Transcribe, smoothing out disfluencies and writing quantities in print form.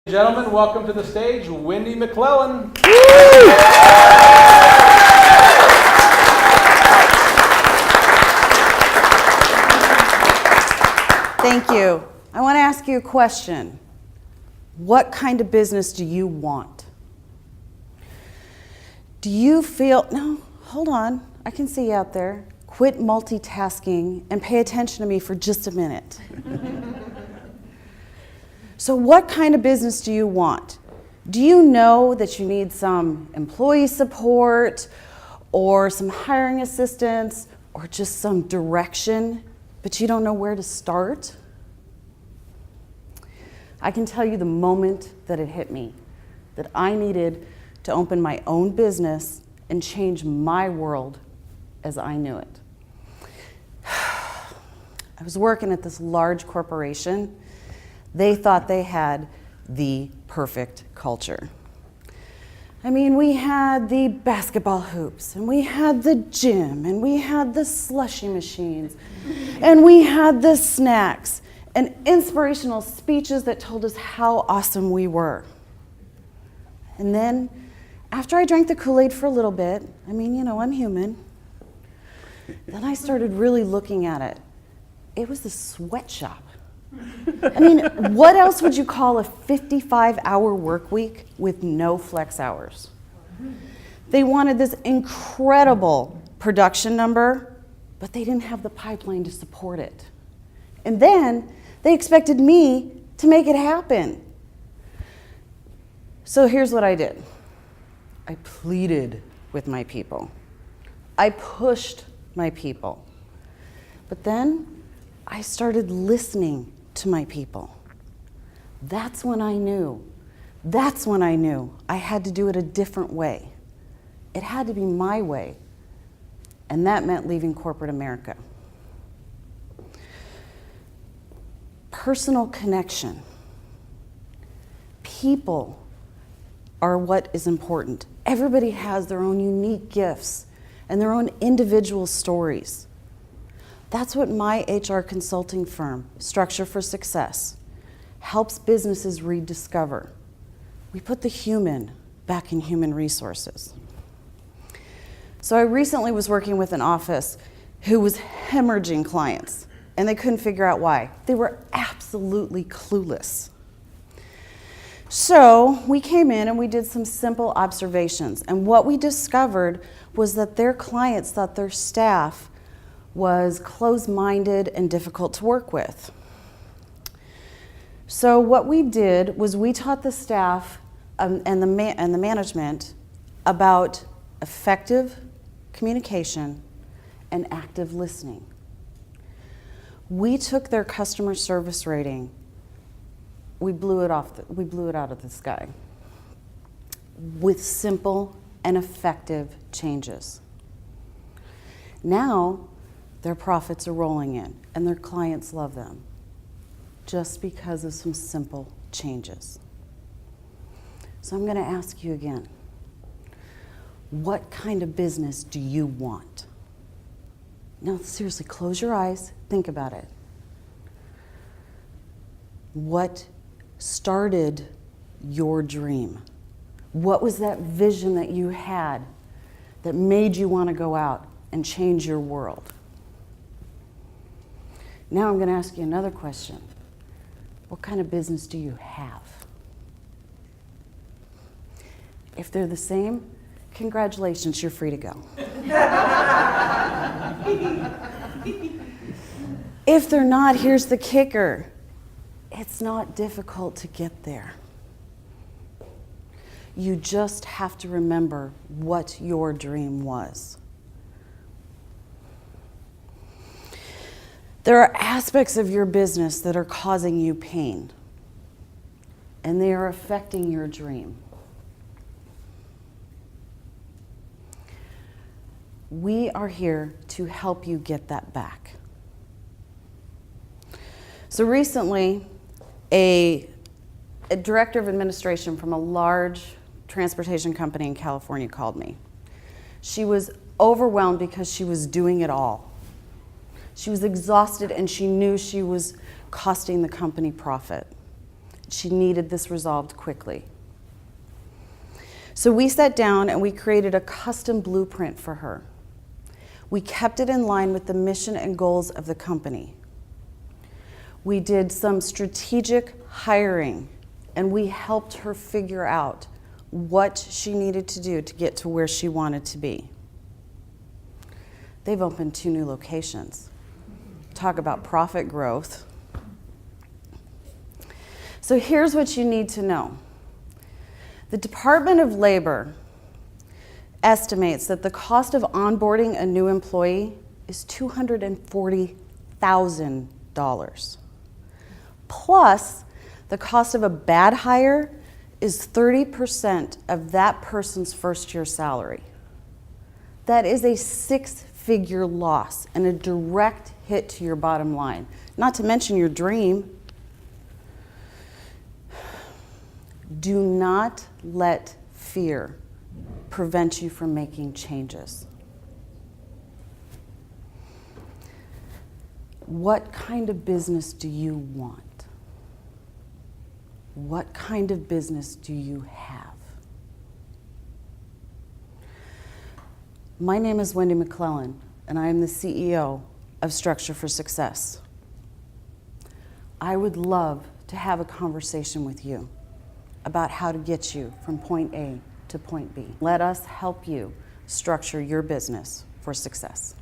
Gentlemen, welcome to the stage, Wendy McClellan. Thank you. I want to ask you a question. What kind of business do you want? Do you feel, no, hold on, I can see you out there. Quit multitasking and pay attention to me for just a minute. So what kind of business do you want? Do you know that you need some employee support or some hiring assistance or just some direction, but you don't know where to start? I can tell you the moment that it hit me, that I needed to open my own business and change my world as I knew it. I was working at this large corporation. They thought they had the perfect culture. I mean, we had the basketball hoops, and we had the gym, and we had the slushy machines, and we had the snacks, and inspirational speeches that told us how awesome we were. And then, after I drank the Kool-Aid for a little bit, I mean, you know, I'm human, then I started really looking at it. It was a sweatshop. I mean, what else would you call a 55-hour work week with no flex hours? They wanted this incredible production number, but they didn't have the pipeline to support it. And then they expected me to make it happen. So here's what I did. I pleaded with my people. I pushed my people. But then I started listening to my people. That's when I knew I had to do it a different way. It had to be my way. And that meant leaving corporate America. Personal connection. People are what is important. Everybody has their own unique gifts and their own individual stories. That's what my HR consulting firm, Structure for Success, helps businesses rediscover. We put the human back in human resources. So I recently was working with an office who was hemorrhaging clients, and they couldn't figure out why. They were absolutely clueless. So we came in and we did some simple observations, and what we discovered was that their clients thought their staff was closed-minded and difficult to work with. So what we did was we taught the staff and the management about effective communication and active listening. We took their customer service rating, we blew it out of the sky with simple and effective changes. Now, their profits are rolling in, and their clients love them, just because of some simple changes. So I'm going to ask you again, what kind of business do you want? Now, seriously, close your eyes, think about it. What started your dream? What was that vision that you had that made you want to go out and change your world? Now I'm going to ask you another question. What kind of business do you have? If they're the same, congratulations, you're free to go. If they're not, here's the kicker. It's not difficult to get there. You just have to remember what your dream was. There are aspects of your business that are causing you pain, and they are affecting your dream. We are here to help you get that back. So recently, a director of administration from a large transportation company in California called me. She was overwhelmed because she was doing it all. She was exhausted and she knew she was costing the company profit. She needed this resolved quickly. So we sat down and we created a custom blueprint for her. We kept it in line with the mission and goals of the company. We did some strategic hiring, and we helped her figure out what she needed to do to get to where she wanted to be. They've opened 2 new locations. Talk about profit growth. So here's what you need to know. The Department of Labor estimates that the cost of onboarding a new employee is $240,000. Plus, the cost of a bad hire is 30% of that person's first-year salary. That is a 6-figure loss and a direct hit to your bottom line, not to mention your dream. Do not let fear prevent you from making changes. What kind of business do you want? What kind of business do you have? My name is Wendy McClellan, and I am the CEO of Structure for Success. I would love to have a conversation with you about how to get you from point A to point B. Let us help you structure your business for success.